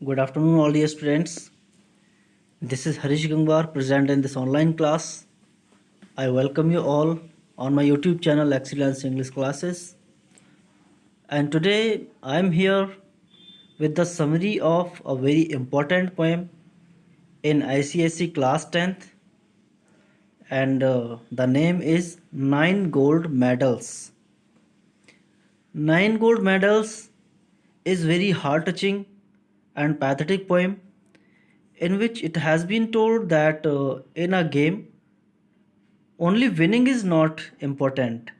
Good afternoon, all dear students. This is Harish Gangwar, present in this online class. I welcome you all on my YouTube channel, Excellence English Classes. And today I am here with the summary of a very important poem in ICSE class 10th, and the name is Nine Gold Medals. Nine Gold Medals is very heart-touching and pathetic poem in which it has been told that in a game only winning is not important.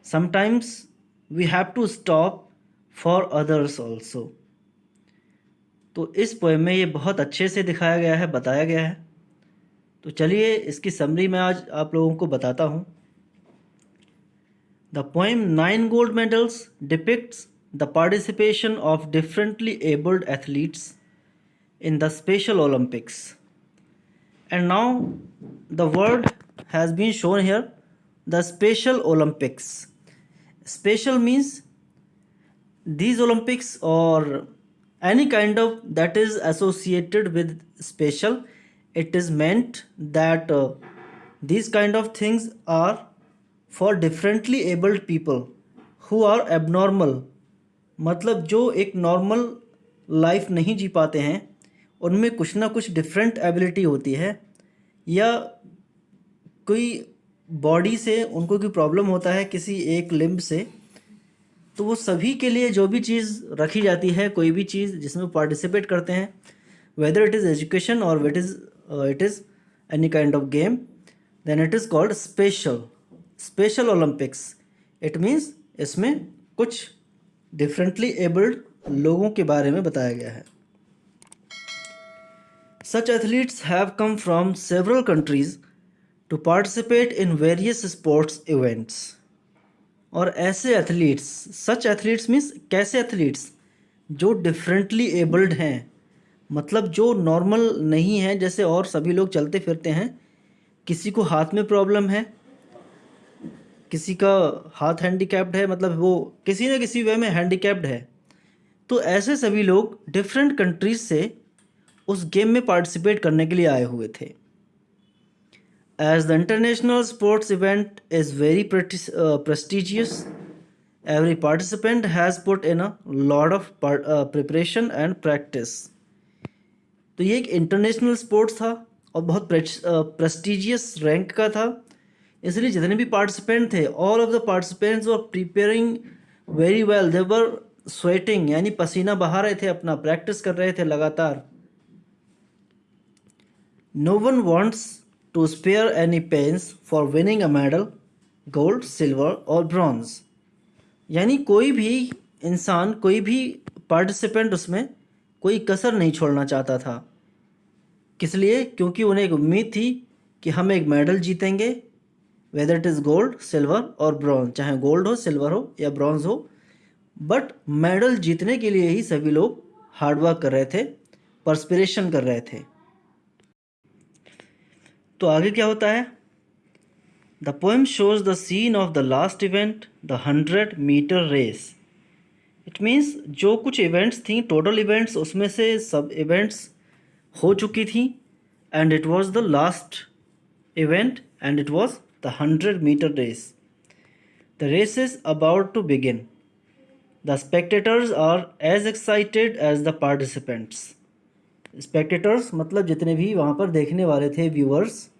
Sometimes we have to stop for others also. तो इस poem में ये बहुत अच्छे से दिखाया गया है, बताया गया है. तो चलिए इसकी समरी मैं आज आप लोगों को बताता हूँ. The poem Nine Gold Medals depicts the participation of differently abled athletes in the Special Olympics. And now the word has been shown here, the Special Olympics. Special means these Olympics or any kind of that is associated with special. It is meant that these kind of things are for differently abled people who are abnormal. मतलब जो एक normal life नहीं जी पाते हैं, उनमें कुछ ना कुछ डिफरेंट एबिलिटी होती है, या कोई बॉडी से उनको कोई प्रॉब्लम होता है किसी एक लिम्ब से, तो वो सभी के लिए जो भी चीज़ रखी जाती है, कोई भी चीज़ जिसमें पार्टिसिपेट करते हैं, वेदर इट इज़ एजुकेशन और it is any kind of game, then it is called special Olympics. It means इसमें कुछ डिफरेंटली एबल्ड लोगों के बारे में बताया गया है. Such athletes have come from several countries to participate in various sports events. और ऐसे एथलीट्स, सच एथलीट्स मीन्स कैसे एथलीट्स, जो डिफरेंटली एबल्ड हैं, मतलब जो नॉर्मल नहीं है जैसे और सभी लोग चलते फिरते हैं. किसी को हाथ में प्रॉब्लम है, किसी का हाथ हैंडीकैप्ड है, मतलब वो किसी न किसी वे में हैंडीकैप्ड है. तो ऐसे सभी लोग डिफरेंट कंट्रीज से उस गेम में पार्टिसिपेट करने के लिए आए हुए थे. As the international sports event is very prestigious, every participant has put in a lot of preparation and practice. तो ये एक इंटरनेशनल स्पोर्ट्स था और बहुत प्रेस्टिजियस रैंक का था, इसलिए जितने भी पार्टिसिपेंट थे, all of the participants were preparing very well. They were sweating, यानी पसीना बहा रहे थे, अपना प्रैक्टिस कर रहे थे लगातार. No one wants to spare any pains for winning a medal, gold, silver और bronze. यानी कोई भी इंसान, कोई भी पार्टिसिपेंट उसमें कोई कसर नहीं छोड़ना चाहता था. किस लिए? क्योंकि उन्हें एक उम्मीद थी कि हम एक मेडल जीतेंगे, weather it is gold, silver और ब्रॉन्ज, चाहे गोल्ड हो, सिल्वर हो या ब्रॉन्ज हो, बट मेडल जीतने के लिए ही सभी लोग हार्डवर्क कर रहे थे, परस्पिरेशन कर रहे थे. तो आगे क्या होता है? The poem shows the scene of the last event, the 100-मीटर रेस. इट मीन्स जो कुछ इवेंट्स थी, टोटल इवेंट्स, उसमें से सब इवेंट्स हो चुकी थी, and it was the last event and it was the 100-मीटर race. The race is about to begin. The spectators are as excited as the participants. Spectators मतलब जितने भी वहाँ पर देखने वाले थे, व्यूअर्स,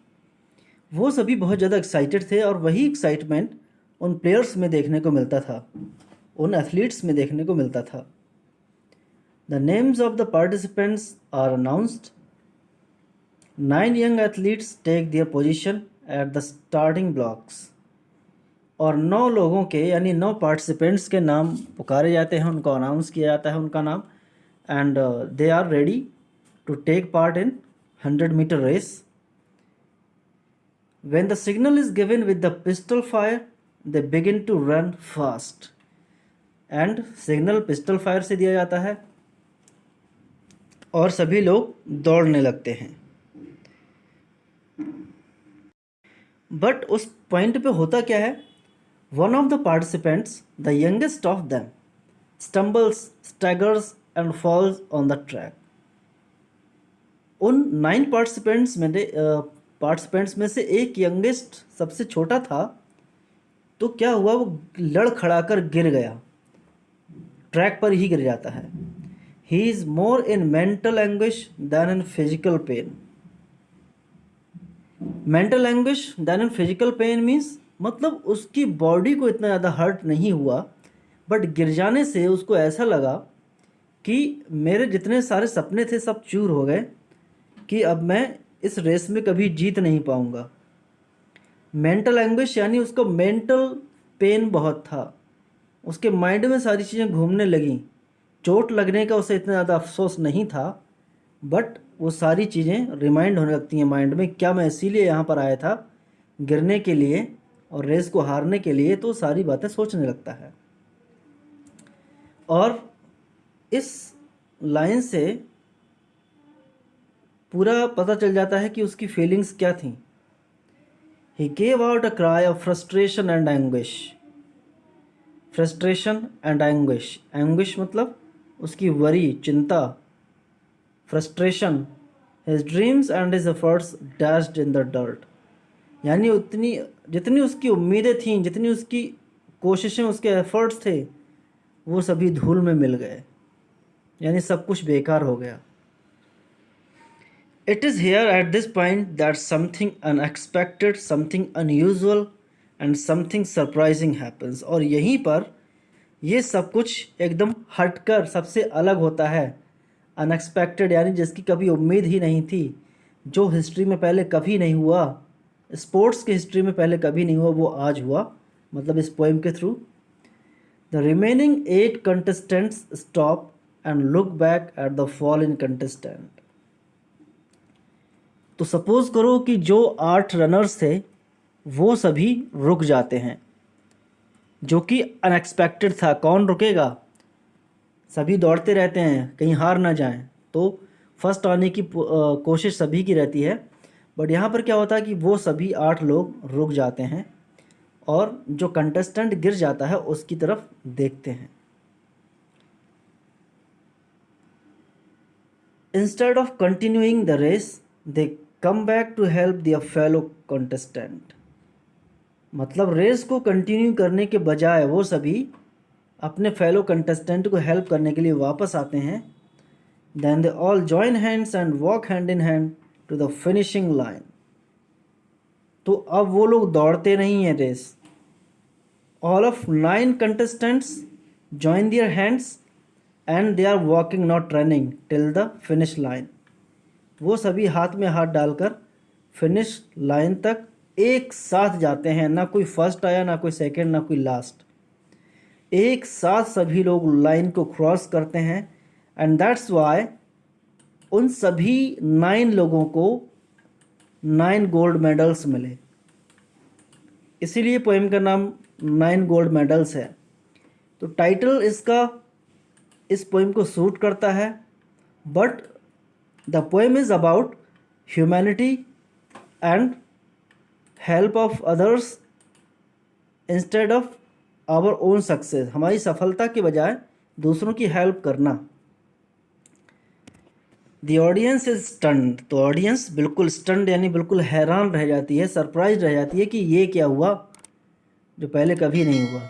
वो सभी बहुत ज़्यादा एक्साइटेड थे, और वही एक्साइटमेंट उन प्लेयर्स में देखने को मिलता था, उन एथलीट्स में देखने को मिलता था. The names of the participants are announced. 9 young athletes take their position at the starting blocks. और 9 लोगों के, यानी 9 पार्टिसिपेंट्स के नाम पुकारे जाते हैं, उनको अनाउंस किया जाता है उनका नाम, and they are ready to take part in 100-meter race. When the signal is given with the pistol fire, they begin to run fast. And signal pistol fire से दिया जाता है और सभी लोग दौड़ने लगते हैं. बट उस पॉइंट पे होता क्या है? One of the participants, the youngest of them, stumbles, staggers and falls on the track. उन 9 पार्टिसिपेंट्स में से एक यंगेस्ट सबसे छोटा था, तो क्या हुआ, वो लड़खड़ाकर गिर गया, ट्रैक पर ही गिर जाता है. He is more in mental anguish than in physical pain. Mental anguish than in physical pain means मतलब उसकी बॉडी को इतना ज़्यादा हर्ट नहीं हुआ, बट गिर जाने से उसको ऐसा लगा कि मेरे जितने सारे सपने थे सब चूर हो गए, कि अब मैं इस रेस में कभी जीत नहीं पाऊंगा. मेंटल एंग्विश यानी उसको मेंटल पेन बहुत था, उसके माइंड में सारी चीज़ें घूमने लगीं. चोट लगने का उसे इतना ज़्यादा अफसोस नहीं था, बट वो सारी चीज़ें रिमाइंड होने लगती हैं माइंड में, क्या मैं इसीलिए यहाँ पर आया था, गिरने के लिए और रेस को हारने के लिए. तो सारी बातें सोचने लगता है. और इस लाइन से पूरा पता चल जाता है कि उसकी फीलिंग्स क्या थी. He gave out a cry of frustration and anguish. Frustration and anguish. Anguish मतलब उसकी वरी, चिंता. Frustration, his dreams and his efforts dashed in the dirt. यानी उतनी जितनी उसकी उम्मीदें थीं, जितनी उसकी कोशिशें, उसके एफर्ट्स थे, वो सभी धूल में मिल गए, यानी सब कुछ बेकार हो गया. It is here at this point that something unexpected, something unusual and something surprising happens. और यहीं पर ये सब कुछ एकदम हटकर सबसे अलग होता है. अनएक्सपेक्टेड यानी जिसकी कभी उम्मीद ही नहीं थी, जो हिस्ट्री में पहले कभी नहीं हुआ, स्पोर्ट्स की हिस्ट्री में पहले कभी नहीं हुआ, वो आज हुआ, मतलब इस पोएम के through. The remaining 8 contestants stop and look back at the fallen contestant. तो सपोज करो कि जो 8 रनर्स थे वो सभी रुक जाते हैं, जो कि अनएक्सपेक्टेड था. कौन रुकेगा, सभी दौड़ते रहते हैं कहीं हार ना जाएं, तो फर्स्ट आने की कोशिश सभी की रहती है. बट यहाँ पर क्या होता है कि वो सभी 8 लोग रुक जाते हैं और जो कंटेस्टेंट गिर जाता है उसकी तरफ देखते हैं. Instead of continuing the race they come back to help their fellow contestant. मतलब रेस को कंटिन्यू करने के बजाय वो सभी अपने फेलो कंटेस्टेंट को हेल्प करने के लिए वापस आते हैं. Then they all join hands and walk hand in hand to the finishing line. तो अब वो लोग दौड़ते नहीं हैं race. All of 9 contestants join their hands and they are walking not running till the finish line. वो सभी हाथ में हाथ डालकर फिनिश लाइन तक एक साथ जाते हैं. ना कोई फर्स्ट आया, ना कोई सेकंड, ना कोई लास्ट. एक साथ सभी लोग लाइन को क्रॉस करते हैं. एंड दैट्स वाई उन सभी 9 लोगों को 9 गोल्ड मेडल्स मिले. इसीलिए पोएम का नाम 9 गोल्ड मेडल्स है. तो टाइटल इसका इस पोएम को सूट करता है. But the poem is about humanity and help of others instead of our own success. हमारी सफलता के बजाय दूसरों की हेल्प करना. The audience is stunned. तो ऑडियंस बिल्कुल स्टन्ड यानी बिल्कुल हैरान रह जाती है, सरप्राइज रह जाती है कि ये क्या हुआ जो पहले कभी नहीं हुआ.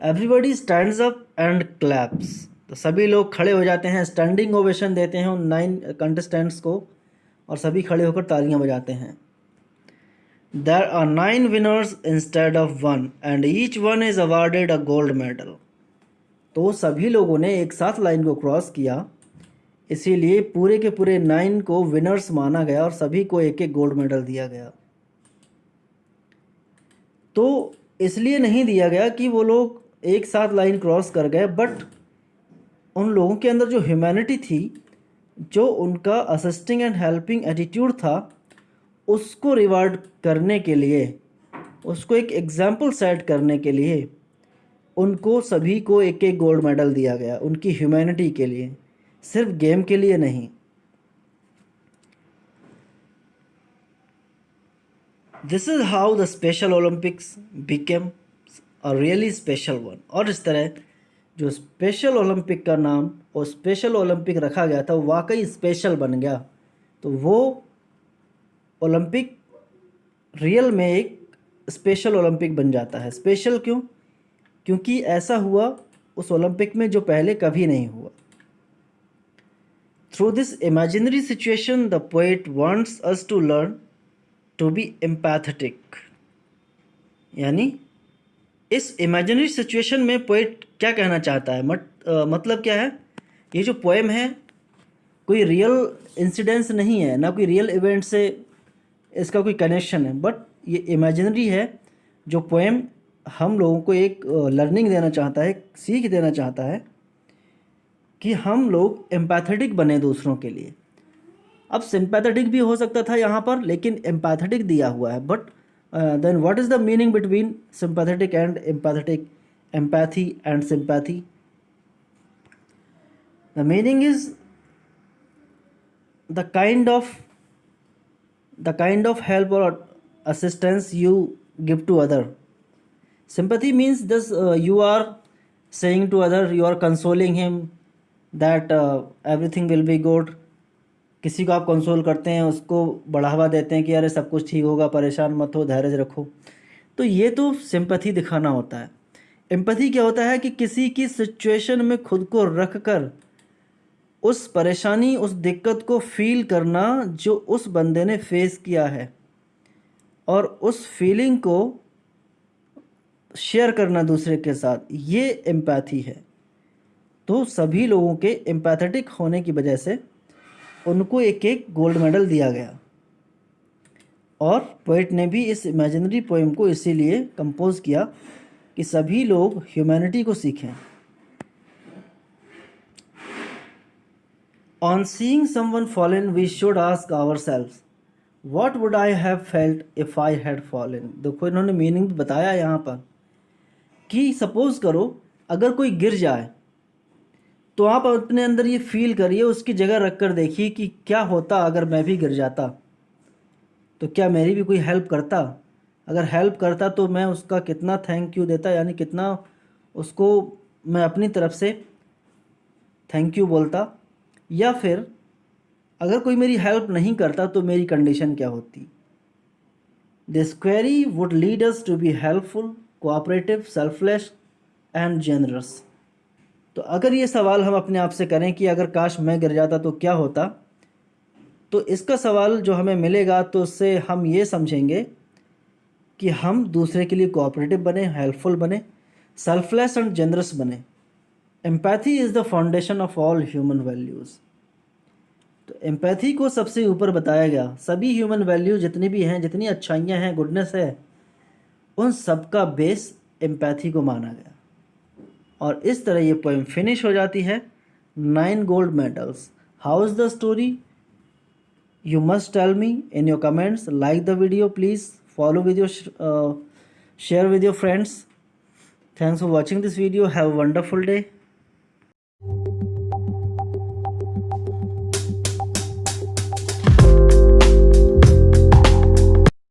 Everybody stands up and claps. तो सभी लोग खड़े हो जाते हैं, स्टैंडिंग ओवेशन देते हैं उन 9 कंटेस्टेंट्स को और सभी खड़े होकर तालियां बजाते हैं. There are 9 winners instead of 1 and each one is awarded a gold medal. तो सभी लोगों ने एक साथ लाइन को क्रॉस किया, इसीलिए पूरे के पूरे 9 को विनर्स माना गया और सभी को एक एक गोल्ड मेडल दिया गया. तो इसलिए नहीं दिया गया कि वो लोग एक साथ लाइन क्रॉस कर गए, बट उन लोगों के अंदर जो ह्यूमैनिटी थी, जो उनका असिस्टिंग एंड हेल्पिंग एटीट्यूड था, उसको रिवार्ड करने के लिए, उसको एक एग्जाम्पल सेट करने के लिए उनको सभी को एक एक गोल्ड मेडल दिया गया. उनकी ह्यूमैनिटी के लिए, सिर्फ गेम के लिए नहीं. This is how the special Olympics became a really special one. और इस तरह जो स्पेशल ओलंपिक का नाम और स्पेशल ओलंपिक रखा गया था वो वाकई स्पेशल बन गया। तो वो ओलंपिक रियल में एक स्पेशल ओलंपिक बन जाता है। स्पेशल क्यों? क्योंकि ऐसा हुआ उस ओलंपिक में जो पहले कभी नहीं हुआ। Through this imaginary situation the poet wants us to learn to be empathetic. यानी इस इमेजिनरी सिचुएशन में पोएट क्या कहना चाहता है, मतलब क्या है, ये जो पोएम है कोई रियल इंसिडेंस नहीं है, ना कोई रियल इवेंट से इसका कोई कनेक्शन है, बट ये इमेजिनरी है। जो पोएम हम लोगों को एक लर्निंग देना चाहता है, एक सीख देना चाहता है कि हम लोग एम्पैथेटिक बने दूसरों के लिए। अब सिंपैथेटिक भी हो सकता था यहाँ पर, लेकिन एम्पैथेटिक दिया हुआ है। But then what is the meaning between sympathetic and empathetic, empathy and sympathy? The meaning is the kind of help or assistance you give to other. Sympathy means this, you are saying to other, you are consoling him that everything will be good. किसी को आप console करते हैं, उसको बढ़ावा देते हैं कि अरे सब कुछ ठीक होगा, परेशान मत हो, धैर्य रखो। तो ये तो सिंपैथी दिखाना होता है। एम्पैथी क्या होता है कि किसी की सिचुएशन में खुद को रख कर उस परेशानी, उस दिक्कत को फील करना जो उस बंदे ने फेस किया है, और उस फीलिंग को शेयर करना दूसरे के साथ, ये एम्पैथी है। तो सभी लोगों के एम्पैथेटिक होने की वजह से उनको एक एक गोल्ड मेडल दिया गया। और पोएट ने भी इस इमेजिनरी पोएम को इसीलिए कंपोज किया कि सभी लोग ह्यूमैनिटी को सीखें। On seeing someone fallen, we should ask ourselves, what would I have felt if I had fallen? देखो इन्होंने मीनिंग भी बताया यहाँ पर कि सपोज करो अगर कोई गिर जाए तो आप अपने अंदर ये फील करिए, उसकी जगह रख कर देखिए कि क्या होता अगर मैं भी गिर जाता, तो क्या मेरी भी कोई हेल्प करता? अगर हेल्प करता तो मैं उसका कितना थैंक यू देता, यानी कितना उसको मैं अपनी तरफ से थैंक यू बोलता। या फिर अगर कोई मेरी हेल्प नहीं करता तो मेरी कंडीशन क्या होती? This query would lead us to be helpful, cooperative, selfless and generous. तो अगर ये सवाल हम अपने आप से करें कि अगर काश मैं गिर जाता तो क्या होता, तो इसका सवाल जो हमें मिलेगा तो उससे हम ये समझेंगे कि हम दूसरे के लिए कोऑपरेटिव बने, हेल्पफुल बने, सेल्फलेस एंड जेनरस बने। Empathy is the foundation of all human values. तो एम्पैथी को सबसे ऊपर बताया गया। सभी ह्यूमन वैल्यू जितनी भी हैं, जितनी अच्छाइयाँ हैं, गुडनेस है, उन सब का बेस एम्पैथी को माना गया। और इस तरह ये पोएम फिनिश हो जाती है। 9 gold medals. How is the story? You must tell me in your comments. Like the video, please. Follow with your share with your friends. Thanks for watching this video. Have a wonderful day.